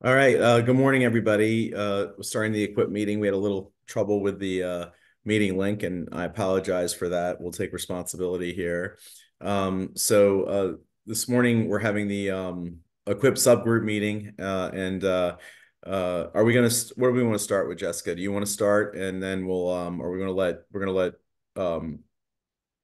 All right. Good morning, everybody. We're starting the EQIP meeting. We had a little trouble with the meeting link, and I apologize for that. We'll take responsibility here. This morning we're having the EQIP subgroup meeting, and are we going to? What do we want to start with, Jessica? Do you want to start, and then are we going to let um,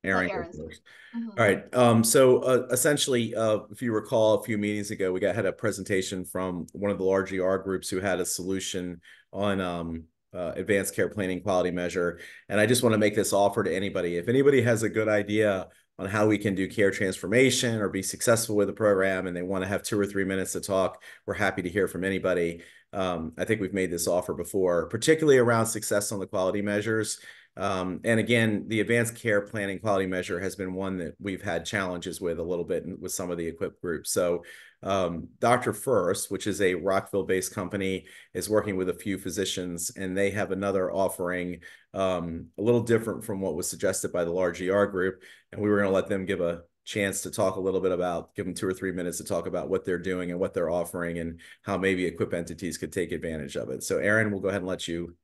Let Aaron go Aaron start. first? Mhm. All right. Essentially, if you recall, a few meetings ago, had a presentation from one of the large ER groups who had a solution on advanced care planning quality measure. And I just want to make this offer to anybody. If anybody has a good idea on how we can do care transformation or be successful with the program, and they want to have 2 or 3 minutes to talk, we're happy to hear from anybody. I think we've made this offer before, particularly around success on the quality measures. And again, the advanced care planning quality measure has been one that we've had challenges with a little bit with some of the EQIP groups. So Dr. First, which is a Rockville-based company, is working with a few physicians, and they have another offering a little different from what was suggested by the large ER group. And we were going to let them give a chance to talk a little bit about, give them 2 or 3 minutes to talk about what they're doing and what they're offering and how maybe EQIP entities could take advantage of it. So Aaron, we'll go ahead and let you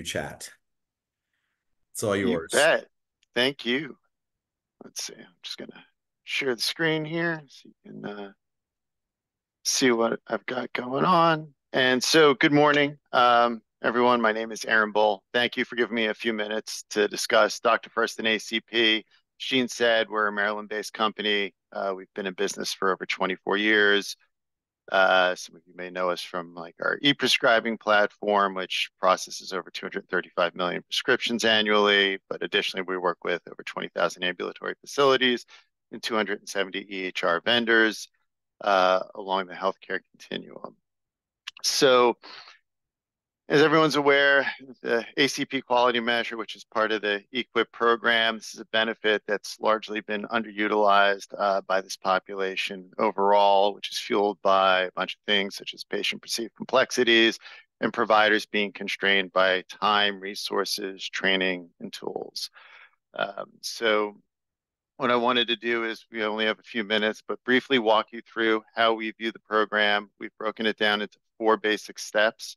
chat. It's all You yours. bet. Thank you. Let's see. I'm just gonna share the screen here so you can see what I've got going on. And so, good morning, everyone. My name is Aaron Bull. Thank you for giving me a few minutes to discuss Dr. First and ACP. Sheen said we're a Maryland-based company. We've been in business for over 24 years. Some of you may know us from like our e-prescribing platform, which processes over 235 million prescriptions annually. But additionally, we work with over 20,000 ambulatory facilities and 270 EHR vendors along the healthcare continuum. So, as everyone's aware, the ACP quality measure, which is part of the EQIP program, this is a benefit that's largely been underutilized by this population overall, which is fueled by a bunch of things such as patient perceived complexities and providers being constrained by time, resources, training, and tools. So what I wanted to do is, we only have a few minutes, but briefly walk you through how we view the program. We've broken it down into 4 basic steps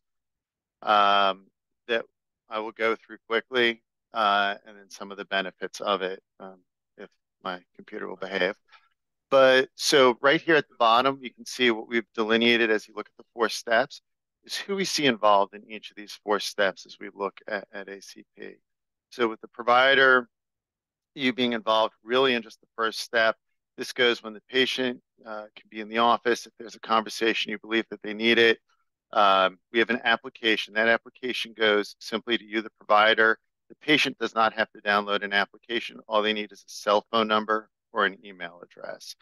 that I will go through quickly, and then some of the benefits of it, if my computer will behave. But so right here at the bottom, you can see what we've delineated as you look at the 4 steps is who we see involved in each of these 4 steps as we look at ACP. So with the provider, you being involved really in just the first step. This goes when the patient can be in the office. If there's a conversation, you believe that they need it. We have an application. That application goes simply to you, the provider. The patient does not have to download an application. All they need is a cell phone number or an email address.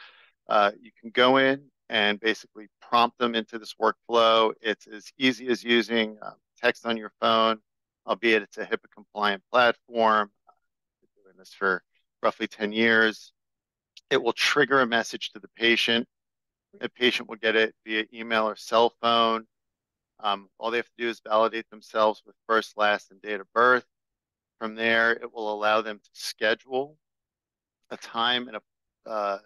You can go in and basically prompt them into this workflow. It's as easy as using text on your phone, albeit it's a HIPAA compliant platform. Been doing this for roughly 10 years. It will trigger a message to the patient. The patient will get it via email or cell phone. All they have to do is validate themselves with first, last, and date of birth. From there, it will allow them to schedule a time and a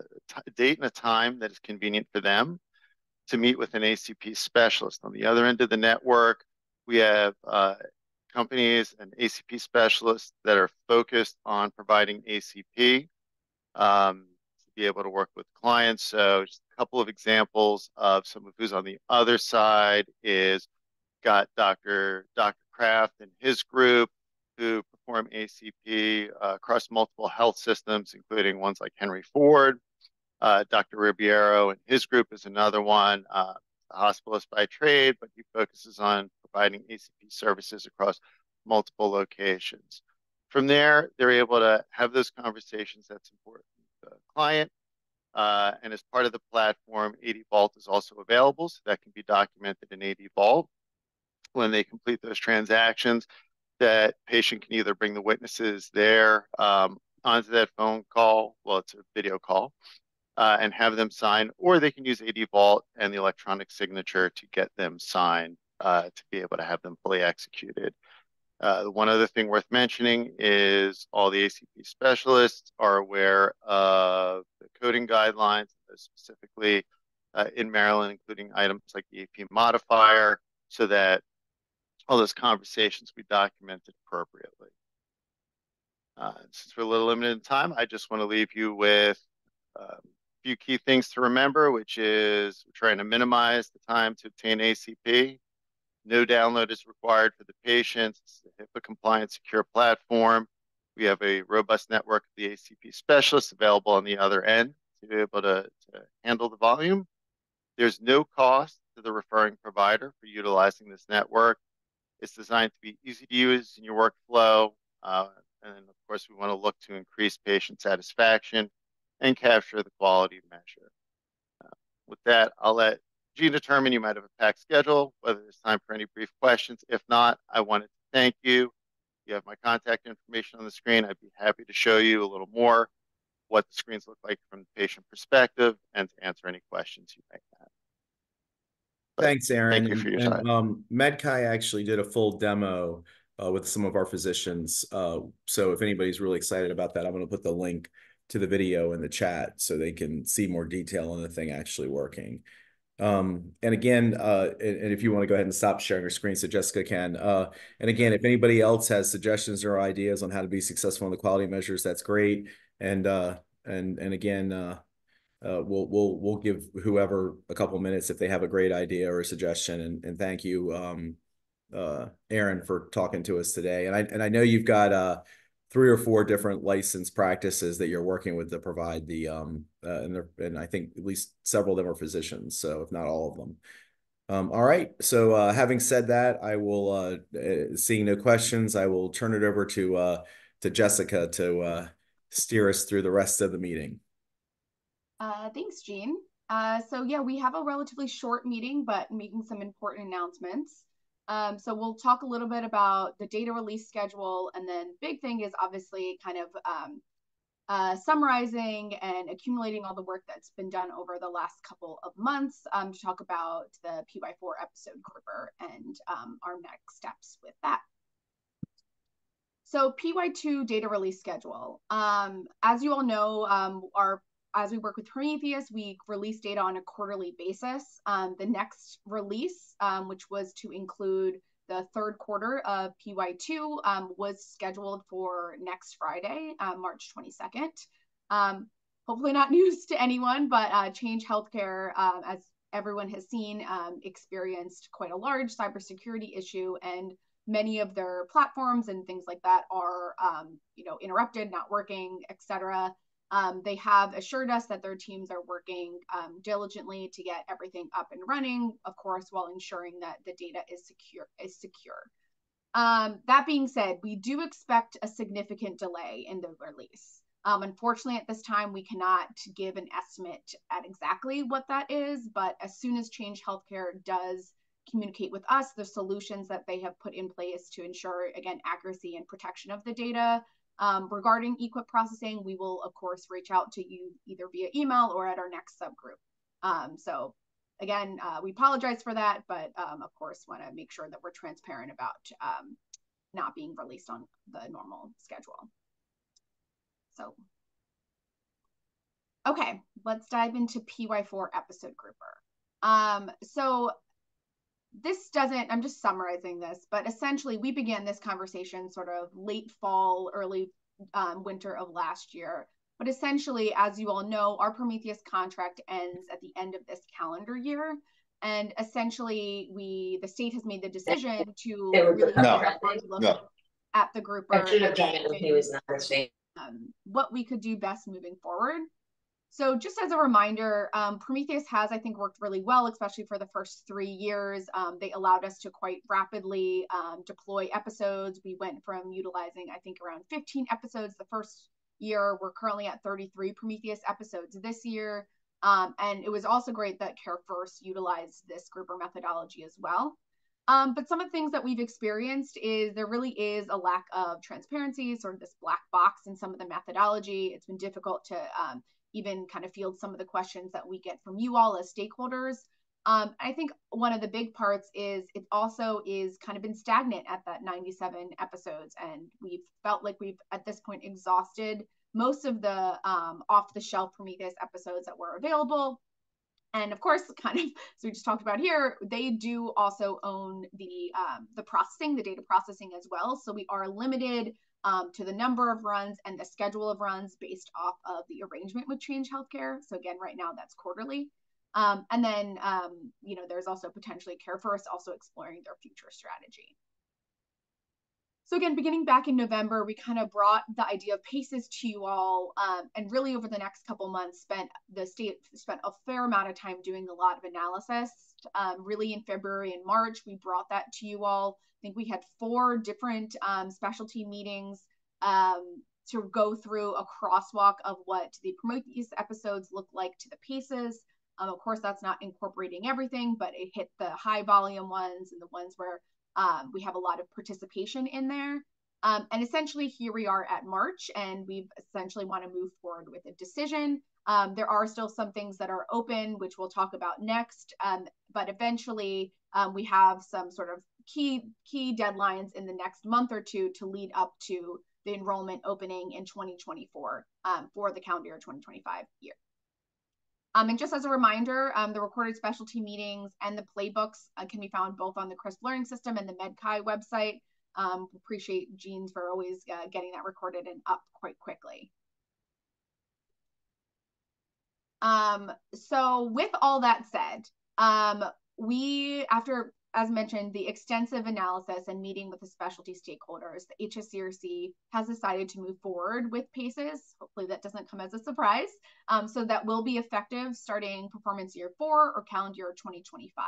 date and a time that is convenient for them to meet with an ACP specialist. On the other end of the network, we have companies and ACP specialists that are focused on providing ACP to be able to work with clients. So just a couple of examples of some of who's on the other side is got Dr. Kraft and his group who perform ACP across multiple health systems, including ones like Henry Ford. Dr. Ribeiro and his group is another one, a hospitalist by trade, but he focuses on providing ACP services across multiple locations. From there, they're able to have those conversations that's important to the client. And as part of the platform, AD Vault is also available, so that can be documented in AD Vault. When they complete those transactions, that patient can either bring the witnesses there onto that phone call, well, it's a video call, and have them sign, or they can use AD Vault and the electronic signature to get them signed to be able to have them fully executed. One other thing worth mentioning is all the ACP specialists are aware of the coding guidelines, specifically in Maryland, including items like the AP modifier, so that all those conversations be documented appropriately. Since we're a little limited in time, I just want to leave you with a few key things to remember, which is we're trying to minimize the time to obtain ACP. No download is required for the patients. It's a HIPAA compliant, secure platform. We have a robust network of the ACP specialists available on the other end to be able to handle the volume. There's no cost to the referring provider for utilizing this network. It's designed to be easy to use in your workflow. And of course, we want to look to increase patient satisfaction and capture the quality measure. With that, I'll let Gene determine. You might have a packed schedule, whether there's time for any brief questions. If not, I wanted to thank you. You have my contact information on the screen. I'd be happy to show you a little more what the screens look like from the patient perspective and to answer any questions you may have. But Thanks, Aaron. thank you for your And time. MedKai actually did a full demo with some of our physicians. So if anybody's really excited about that, I'm going to put the link to the video in the chat so they can see more detail on the thing actually working. And again, and if you want to go ahead and stop sharing your screen so Jessica can. And again, if anybody else has suggestions or ideas on how to be successful in the quality measures, that's great. And again, we'll give whoever a couple minutes if they have a great idea or a suggestion. And thank you, Aaron, for talking to us today. And I know you've got 3 or 4 different licensed practices that you're working with to provide the and I think at least several of them are physicians, so if not all of them. All right. So having said that, I will seeing no questions, I will turn it over to Jessica to steer us through the rest of the meeting. Thanks, Gene. So yeah, we have a relatively short meeting, but making some important announcements. So we'll talk a little bit about the data release schedule, and then big thing is obviously kind of summarizing and accumulating all the work that's been done over the last couple of months to talk about the PY4 episode grouper and our next steps with that. So PY2 data release schedule. As you all know, as we work with Prometheus, we release data on a quarterly basis. The next release, which was to include the third quarter of PY2, was scheduled for next Friday, March 22nd. Hopefully not news to anyone, but Change Healthcare, as everyone has seen, experienced quite a large cybersecurity issue, and many of their platforms and things like that are interrupted, not working, etc. They have assured us that their teams are working diligently to get everything up and running, of course, while ensuring that the data is secure. That being said, we do expect a significant delay in the release. Unfortunately, at this time, we cannot give an estimate at exactly what that is, but as soon as Change Healthcare does communicate with us the solutions that they have put in place to ensure, again, accuracy and protection of the data, regarding EQIP processing, we will, of course, reach out to you either via email or at our next subgroup. So again, we apologize for that, but of course, want to make sure that we're transparent about not being released on the normal schedule. So, okay, let's dive into PY4 episode grouper. So this doesn't, I'm just summarizing this, but essentially we began this conversation sort of late fall, early winter of last year. But essentially, as you all know, our Prometheus contract ends at the end of this calendar year. And essentially, the state has made the decision to really look at the grouper what we could do best moving forward. So just as a reminder, Prometheus has, I think, worked really well, especially for the first 3 years. They allowed us to quite rapidly deploy episodes. We went from utilizing, I think, around 15 episodes the first year. We're currently at 33 Prometheus episodes this year. And it was also great that CareFirst utilized this grouper methodology as well. But some of the things that we've experienced is there really is a lack of transparency, sort of this black box in some of the methodology. It's been difficult to even kind of field some of the questions that we get from you all as stakeholders. I think one of the big parts is it also is kind of been stagnant at that 97 episodes. And we've felt like we've at this point exhausted most of the off-the-shelf Prometheus episodes that were available. And of course, kind of, so we just talked about here, they do also own the processing, the data processing as well. So we are limited to the number of runs and the schedule of runs based off of the arrangement with Change Healthcare. So again, right now that's quarterly. And then, you know, there's also potentially CareFirst also exploring their future strategy. So again, beginning back in November, we kind of brought the idea of PACEs to you all, and really over the next couple months, the state spent a fair amount of time doing a lot of analysis. Really in February and March, we brought that to you all. I think we had 4 different specialty meetings to go through a crosswalk of what the Prometheus episodes look like to the PACEs. Of course, that's not incorporating everything, but it hit the high volume ones and the ones where we have a lot of participation in there. And essentially here we are at March, and we essentially want to move forward with a decision. There are still some things that are open, which we'll talk about next. But eventually we have some sort of key deadlines in the next month or two to lead up to the enrollment opening in 2024 for the calendar year 2025 year. And just as a reminder, the recorded specialty meetings and the playbooks can be found both on the CRISP Learning System and the MedChi website. Appreciate Jean for always getting that recorded and up quite quickly. So with all that said, after, as mentioned, the extensive analysis and meeting with the specialty stakeholders, the HSCRC has decided to move forward with PACEs. Hopefully that doesn't come as a surprise. So that will be effective starting performance year 4 or calendar year 2025.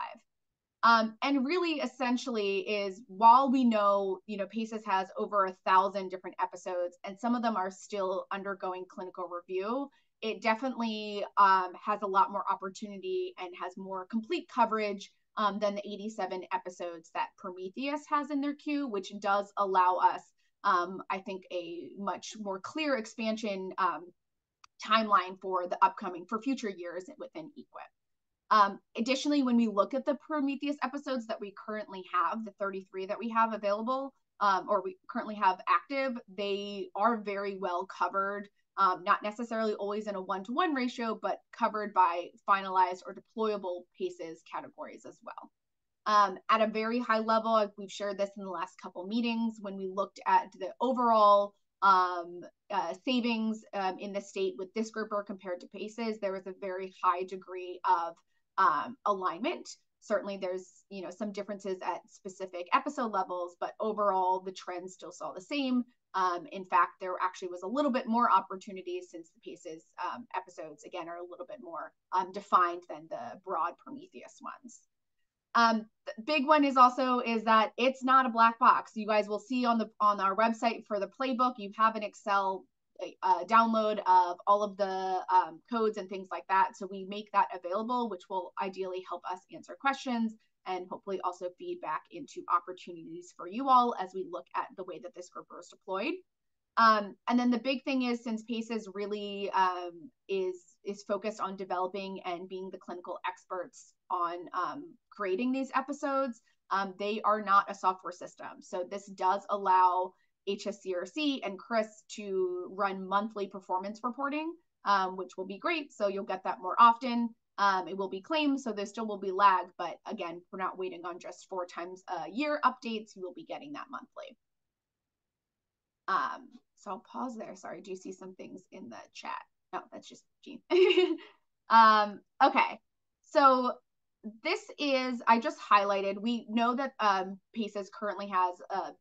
And really essentially is, while we know, you know, PACEs has over 1,000 different episodes and some of them are still undergoing clinical review, it definitely has a lot more opportunity and has more complete coverage than the 87 episodes that Prometheus has in their queue, which does allow us, I think, a much more clear expansion timeline for future years within EQIP. Additionally, when we look at the Prometheus episodes that we currently have, the 33 that we have available, or we currently have active, they are very well covered. Not necessarily always in a 1-to-1 ratio, but covered by finalized or deployable PACEs categories as well. At a very high level, we've shared this in the last couple meetings, when we looked at the overall savings in the state with this grouper compared to PACEs, there was a very high degree of alignment. Certainly there's, you know, some differences at specific episode levels, but overall the trends still saw the same. In fact, there actually was a little bit more opportunities since the PACEs episodes, again, are a little bit more defined than the broad Prometheus ones. The big one is that it's not a black box. You guys will see on our website for the playbook, you have an Excel download of all of the codes and things like that. So we make that available, which will ideally help us answer questions and hopefully also feedback into opportunities for you all as we look at the way that this grouper is deployed. And then the big thing is, since PACEs really is focused on developing and being the clinical experts on creating these episodes, they are not a software system. So this does allow HSCRC and CRIS to run monthly performance reporting, which will be great. So you'll get that more often. It will be claimed, so there still will be lag, but again, we're not waiting on just 4 times a year updates. You will be getting that monthly. So I'll pause there. Sorry, do you see some things in the chat? No, that's just Jean. Okay, so this is, I just highlighted, we know that PACEs currently has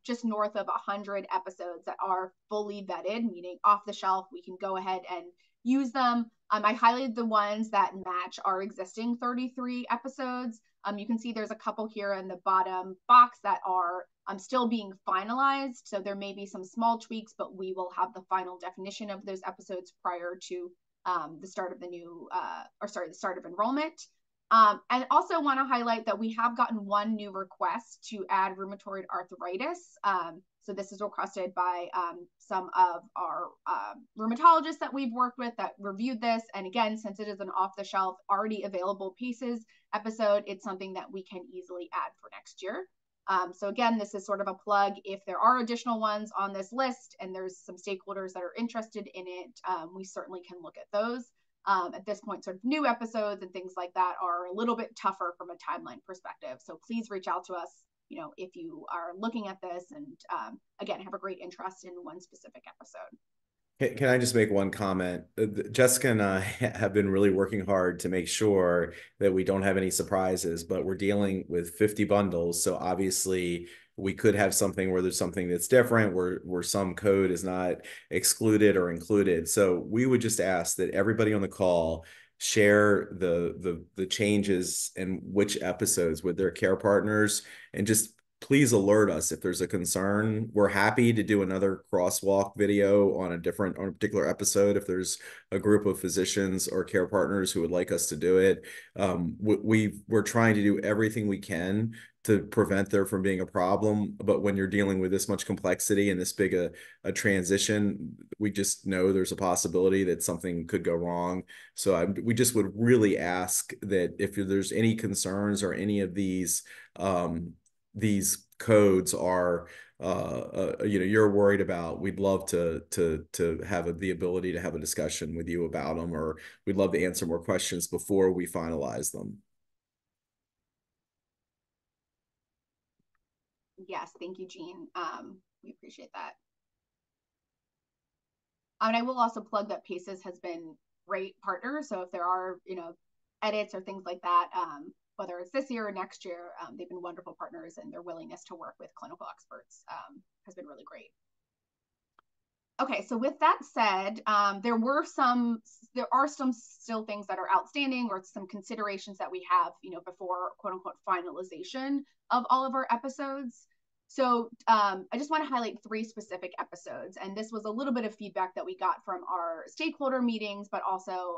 just north of 100 episodes that are fully vetted, meaning off the shelf, we can go ahead and use them. I highlighted the ones that match our existing 33 episodes. You can see there's a couple here in the bottom box that are still being finalized. So there may be some small tweaks, but we will have the final definition of those episodes prior to the start of the start of enrollment. And also want to highlight that we have gotten one new request to add rheumatoid arthritis. So this is requested by some of our rheumatologists that we've worked with that reviewed this. And again, since it is an off-the-shelf, already available PACEs episode, it's something that we can easily add for next year. So again, this is sort of a plug. If there are additional ones on this list and there's some stakeholders that are interested in it, we certainly can look at those. At this point, sort of new episodes and things like that are a little bit tougher from a timeline perspective. So please reach out to us, if you are looking at this and again, have a great interest in one specific episode. Can I just make one comment? Jessica and I have been really working hard to make sure that we don't have any surprises, but we're dealing with 50 bundles. So obviously we could have something where there's something that's different, where some code is not excluded or included. So we would just ask that everybody on the call share the changes and which episodes with their care partners, and just please alert us if there's a concern. We're happy to do another crosswalk video on a particular episode if there's a group of physicians or care partners who would like us to do it. We're trying to do everything we can to prevent there from being a problem. But when you're dealing with this much complexity and this big a transition, we just know there's a possibility that something could go wrong. So we just would really ask that if there's any concerns or any of these codes are you're worried about, we'd love to have the ability to have a discussion with you about them, or we'd love to answer more questions before we finalize them. Yes, thank you, Jean. We appreciate that. And I will also plug that Paces has been great partners. So if there are, edits or things like that, whether it's this year or next year, they've been wonderful partners, and their willingness to work with clinical experts has been really great. Okay, so with that said, there are some still things that are outstanding, or some considerations that we have, before quote unquote finalization of all of our episodes. So I just want to highlight 3 specific episodes, and this was a little bit of feedback that we got from our stakeholder meetings, but also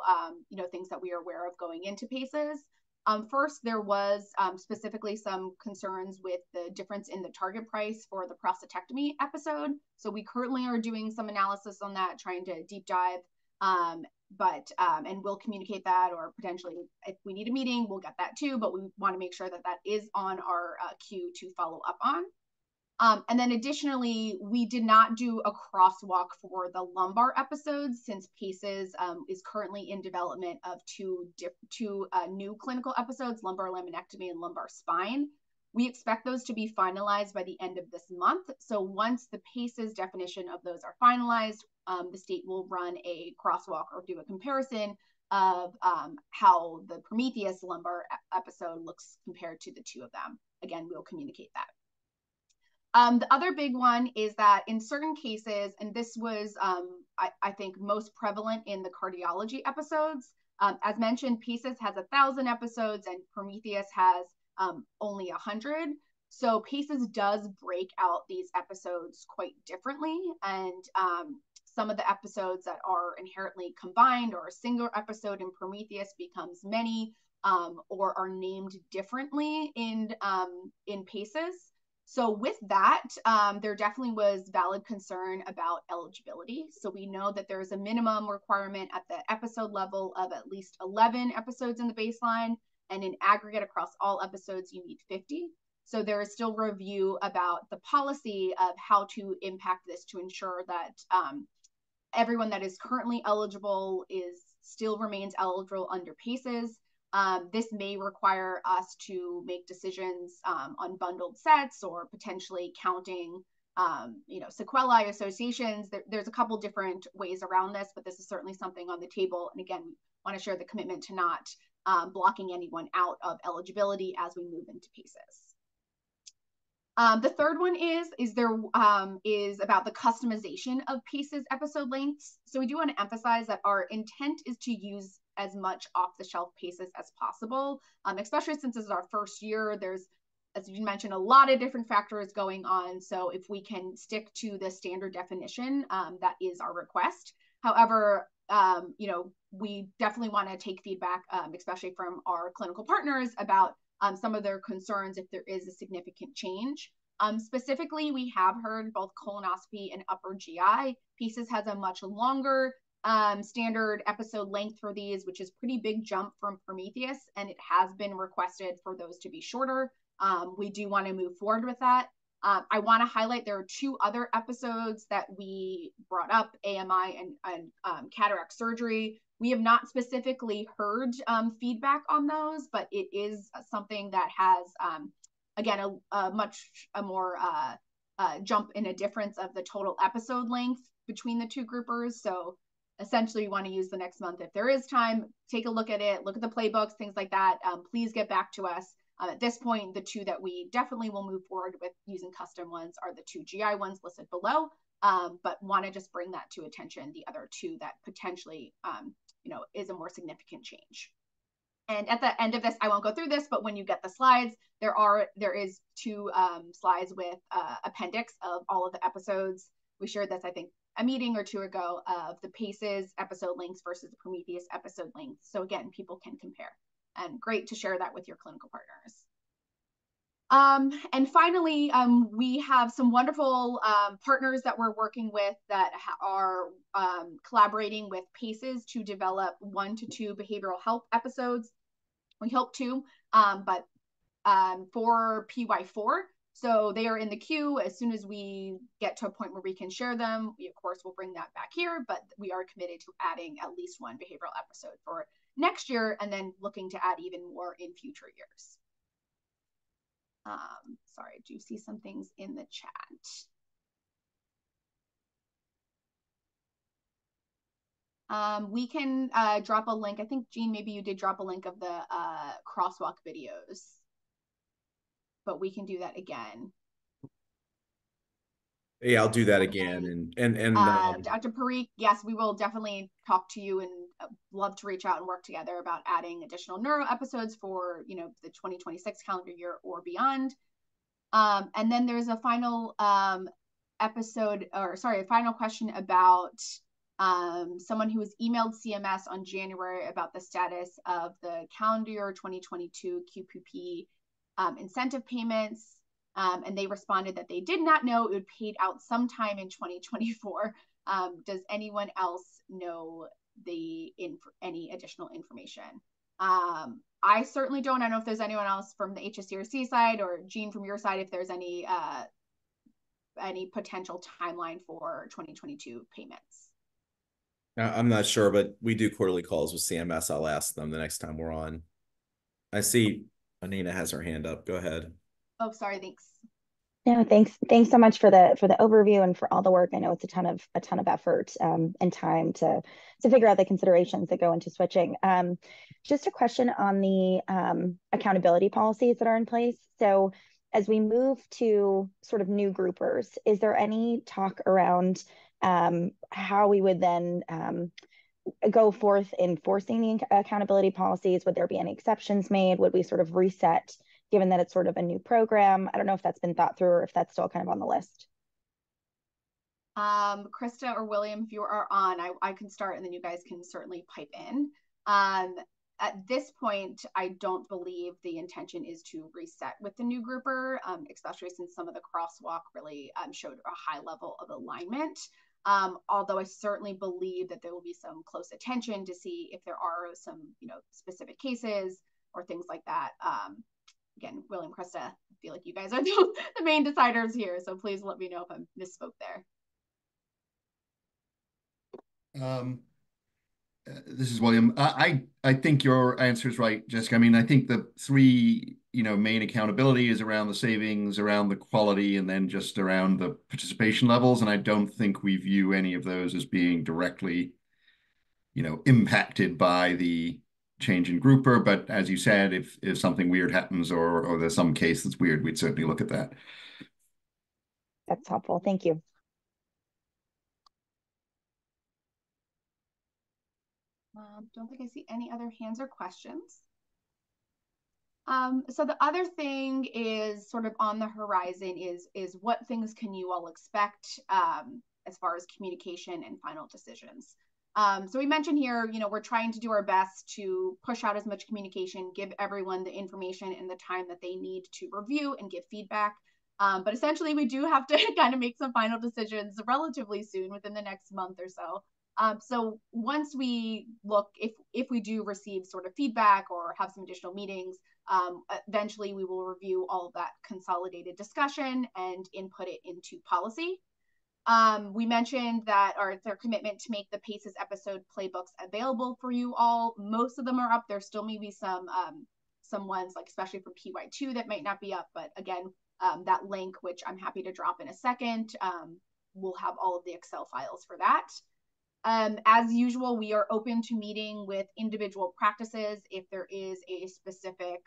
things that we are aware of going into PACES. First, there was specifically some concerns with the difference in the target price for the prostatectomy episode. So we currently are doing some analysis on that, trying to deep dive, and we'll communicate that, or potentially if we need a meeting, we'll get that too, but we want to make sure that that is on our queue to follow up on. And then additionally, we did not do a crosswalk for the lumbar episodes, since PACES is currently in development of two new clinical episodes, lumbar laminectomy and lumbar spine. We expect those to be finalized by the end of this month. So once the PACES definition of those are finalized, the state will run a crosswalk or do a comparison of how the Prometheus lumbar episode looks compared to the 2 of them. Again, we'll communicate that. The other big one is that in certain cases, and this was, I think, most prevalent in the cardiology episodes, as mentioned, PACES has 1,000 episodes and Prometheus has only 100. So PACES does break out these episodes quite differently, and some of the episodes that are inherently combined, or a single episode in Prometheus becomes many, or are named differently in PACES. So with that, there definitely was valid concern about eligibility. So we know that there's a minimum requirement at the episode level of at least 11 episodes in the baseline, and in aggregate across all episodes, you need 50. So there is still review about the policy of how to impact this to ensure that everyone that is currently eligible still remains eligible under PACES. This may require us to make decisions on bundled sets, or potentially counting, sequelae associations. There's a couple different ways around this, but this is certainly something on the table. And again, we want to share the commitment to not blocking anyone out of eligibility as we move into PACES. The third one is about the customization of PACES episode lengths. So we do want to emphasize that our intent is to use as much off-the-shelf PACES as possible, especially since this is our first year. There's, as you mentioned, a lot of different factors going on. So if we can stick to the standard definition, that is our request. However, we definitely want to take feedback, especially from our clinical partners, about some of their concerns if there is a significant change. Specifically, we have heard both colonoscopy and upper GI. PACES has a much longer standard episode length for these, which is pretty big jump from Prometheus, and it has been requested for those to be shorter. We do want to move forward with that. I want to highlight there are 2 other episodes that we brought up, AMI and cataract surgery. We have not specifically heard feedback on those, but it is something that has, again, a much more jump in a difference of the total episode length between the two groupers. So essentially, we want to use the next month. If there is time, take a look at it, look at the playbooks, things like that. Please get back to us. At this point, the two that we definitely will move forward with using custom ones are the two GI ones listed below, but want to just bring that to attention, the other two that potentially, is a more significant change. And at the end of this, I won't go through this, but when you get the slides, there is two slides with appendix of all of the episodes. We shared this, I think, a meeting or two ago of the PACES episode links versus the Prometheus episode links. So again, people can compare, and great to share that with your clinical partners. And finally, we have some wonderful partners that we're working with that are collaborating with PACES to develop 1 to 2 behavioral health episodes. We hope to, but for PY4. So they are in the queue. As soon as we get to a point where we can share them, we of course will bring that back here, but we are committed to adding at least 1 behavioral episode for next year, and then looking to add even more in future years. Sorry, I do see some things in the chat. We can drop a link. I think, Jean, maybe you did drop a link of the crosswalk videos, but we can do that again. Yeah, I'll do that again. And Dr. Parikh, yes, we will definitely talk to you and love to reach out and work together about adding additional neuro episodes for, the 2026 calendar year or beyond. And then there's a final a final question about someone who was emailed CMS on January about the status of the calendar year 2022 QPP incentive payments. And they responded that they did not know it would paid out sometime in 2024. Does anyone else know any additional information? I certainly don't. I don't know if there's anyone else from the HSCRC side, or Jean from your side, if there's any potential timeline for 2022 payments. I'm not sure, but we do quarterly calls with CMS. I'll ask them the next time we're on. I see Anina has her hand up. Go ahead. Oh, sorry. Thanks. No, thanks so much for the overview and for all the work. I know it's a ton of effort and time to figure out the considerations that go into switching. Just a question on the accountability policies that are in place. So as we move to sort of new groupers, is there any talk around how we would then go forth enforcing the accountability policies? Would there be any exceptions made? Would we sort of reset, given that it's sort of a new program? I don't know if that's been thought through or if that's still kind of on the list. Krista or William, if you are on, I can start, and then you guys can certainly pipe in. At this point, I don't believe the intention is to reset with the new grouper, especially since some of the crosswalk really showed a high level of alignment. Although I certainly believe that there will be some close attention to see if there are some, specific cases or things like that. Again, William, Krista, I feel like you guys are the main deciders here, so please let me know if I misspoke there. This is William. I think your answer is right, Jessica. I mean, I think the 3 main accountability is around the savings, around the quality, and then just around the participation levels. And I don't think we view any of those as being directly impacted by the change in grouper. But as you said, if something weird happens or there's some case that's weird, we'd certainly look at that. That's helpful. Thank you. Don't think I see any other hands or questions. So the other thing is sort of on the horizon is what things can you all expect as far as communication and final decisions. So we mentioned here, we're trying to do our best to push out as much communication, give everyone the information and the time that they need to review and give feedback. But essentially, we do have to kind of make some final decisions relatively soon, within the next month or so. So once we look, if we do receive sort of feedback or have some additional meetings, eventually we will review all of that consolidated discussion and input it into policy. We mentioned that, or it's their commitment to make the PACES episode playbooks available for you all. Most of them are up. There still may be some ones, like especially for PY2, that might not be up. But again, that link, which I'm happy to drop in a second, we'll have all of the Excel files for that. As usual, we are open to meeting with individual practices if there is a specific,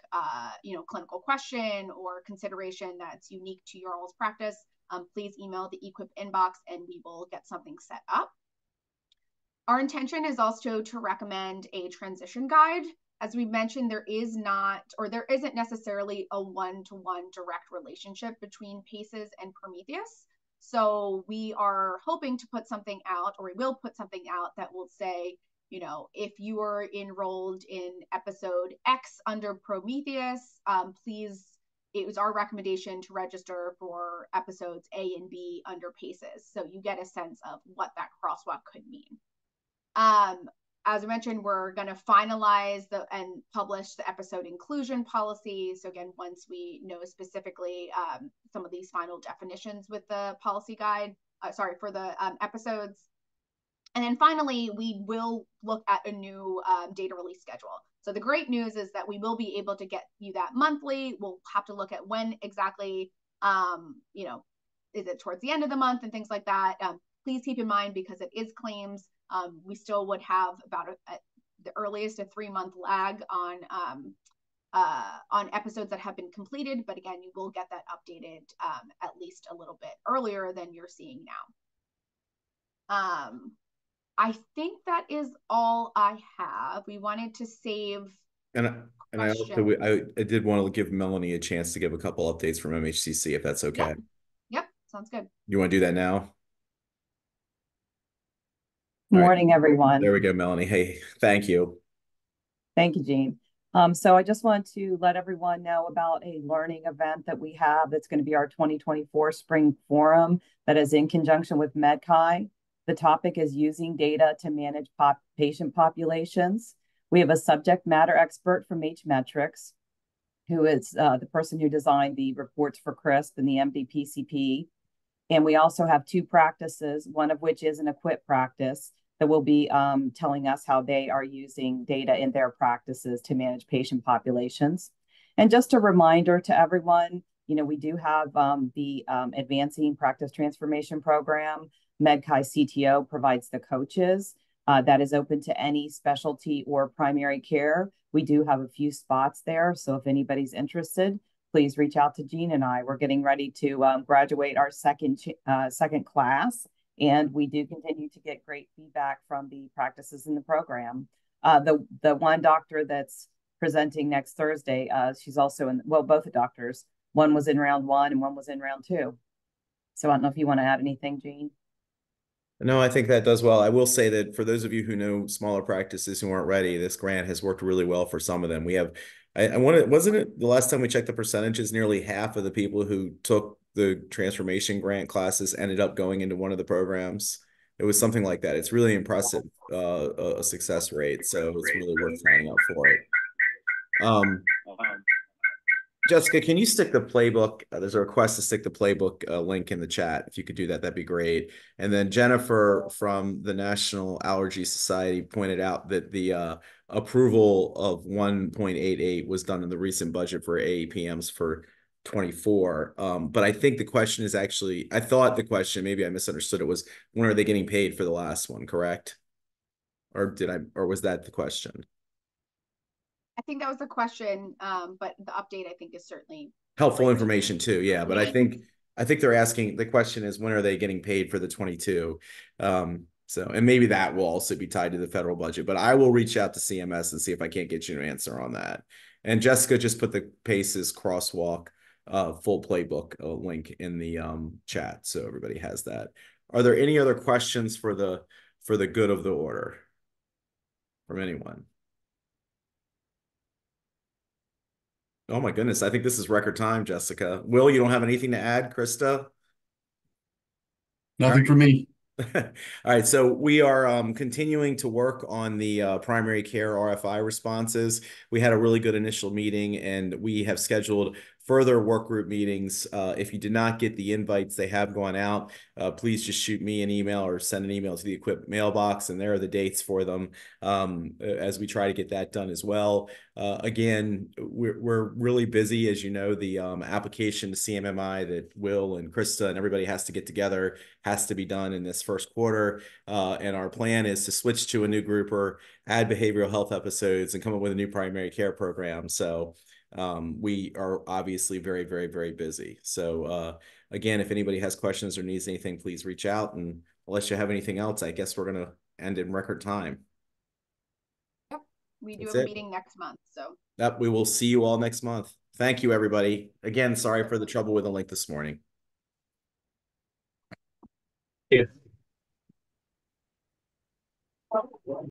clinical question or consideration that's unique to your all's practice. Please email the EQIP inbox and we will get something set up. Our intention is also to recommend a transition guide. As we mentioned, there isn't necessarily a one-to-one direct relationship between PACES and Prometheus. So we are hoping to put something out, or we will put something out that will say, if you are enrolled in episode X under Prometheus, please, it was our recommendation to register for episodes A and B under PACES. So you get a sense of what that crosswalk could mean. As I mentioned, we're going to finalize and publish the episode inclusion policy. So again, once we know specifically some of these final definitions with the policy guide, for the episodes. And then finally, we will look at a new data release schedule. So the great news is that we will be able to get you that monthly. We'll have to look at when exactly, is it towards the end of the month and things like that. Please keep in mind, because it is claims, we still would have about the earliest a 3-month lag on episodes that have been completed. But again, you will get that updated at least a little bit earlier than you're seeing now. I think that is all I have. We wanted to save. And I also I did want to give Melanie a chance to give a couple updates from MHCC, if that's okay. Yep. Sounds good. You want to do that now? Morning, everyone. There we go, Melanie. Hey, thank you. Thank you, Jean. So I just want to let everyone know about a learning event that we have that's going to be our 2024 Spring Forum that is in conjunction with MedChi. The topic is using data to manage patient populations. We have a subject matter expert from H-Metrics, who is the person who designed the reports for CRISP and the MDPCP. And we also have 2 practices, one of which is an EQIP practice that will be telling us how they are using data in their practices to manage patient populations. And just a reminder to everyone, we do have the Advancing Practice Transformation Program. MedChi CTO provides the coaches. That is open to any specialty or primary care. We do have a few spots there. So if anybody's interested, please reach out to Jean and I. We're getting ready to graduate our second class, and we do continue to get great feedback from the practices in the program. The one doctor that's presenting next Thursday, she's also both the doctors. One was in round 1 and one was in round 2. So I don't know if you want to add anything, Jean. No, I think that does well. I will say that for those of you who know smaller practices who aren't ready, this grant has worked really well for some of them. We have, wasn't it the last time we checked the percentages, nearly half of the people who took the transformation grant classes ended up going into one of the programs. It was something like that. It's really impressive, a success rate. So it's really worth signing up for it. Jessica, can you stick the playbook? There's a request to stick the playbook link in the chat. If you could do that, that'd be great. And then Jennifer from the National Allergy Society pointed out that the approval of 1.88 was done in the recent budget for AAPMs for 24. But I think the question is actually, I thought the question, maybe I misunderstood it, was when are they getting paid for the last one, correct? Or was that the question? I think that was the question, but the update I think is certainly helpful information too. Yeah, but I think they're asking, the question is when are they getting paid for the 22? And maybe that will also be tied to the federal budget. But I will reach out to CMS and see if I can't get you an answer on that. And Jessica just put the PACES crosswalk full playbook link in the chat, so everybody has that. Are there any other questions for the good of the order from anyone? Oh my goodness, I think this is record time, Jessica. Will, you don't have anything to add? Krista? Nothing for me. All right, so we are continuing to work on the primary care RFI responses. We had a really good initial meeting, and we have scheduled further work group meetings. If you did not get the invites, they have gone out. Please just shoot me an email or send an email to the EQIP mailbox, and there are the dates for them, as we try to get that done as well. Again, we're really busy. As you know, the application to CMMI that Will and Krista and everybody has to get together has to be done in this first quarter. And our plan is to switch to a new grouper, add behavioral health episodes, and come up with a new primary care program. So we are obviously very, very, very busy. So again, if anybody has questions or needs anything, please reach out. And unless you have anything else, I guess we're going to end in record time. Yep. We do That's have a it. meeting next month. So Yep, we will see you all next month. Thank you, everybody. Again, sorry for the trouble with the link this morning. Yes.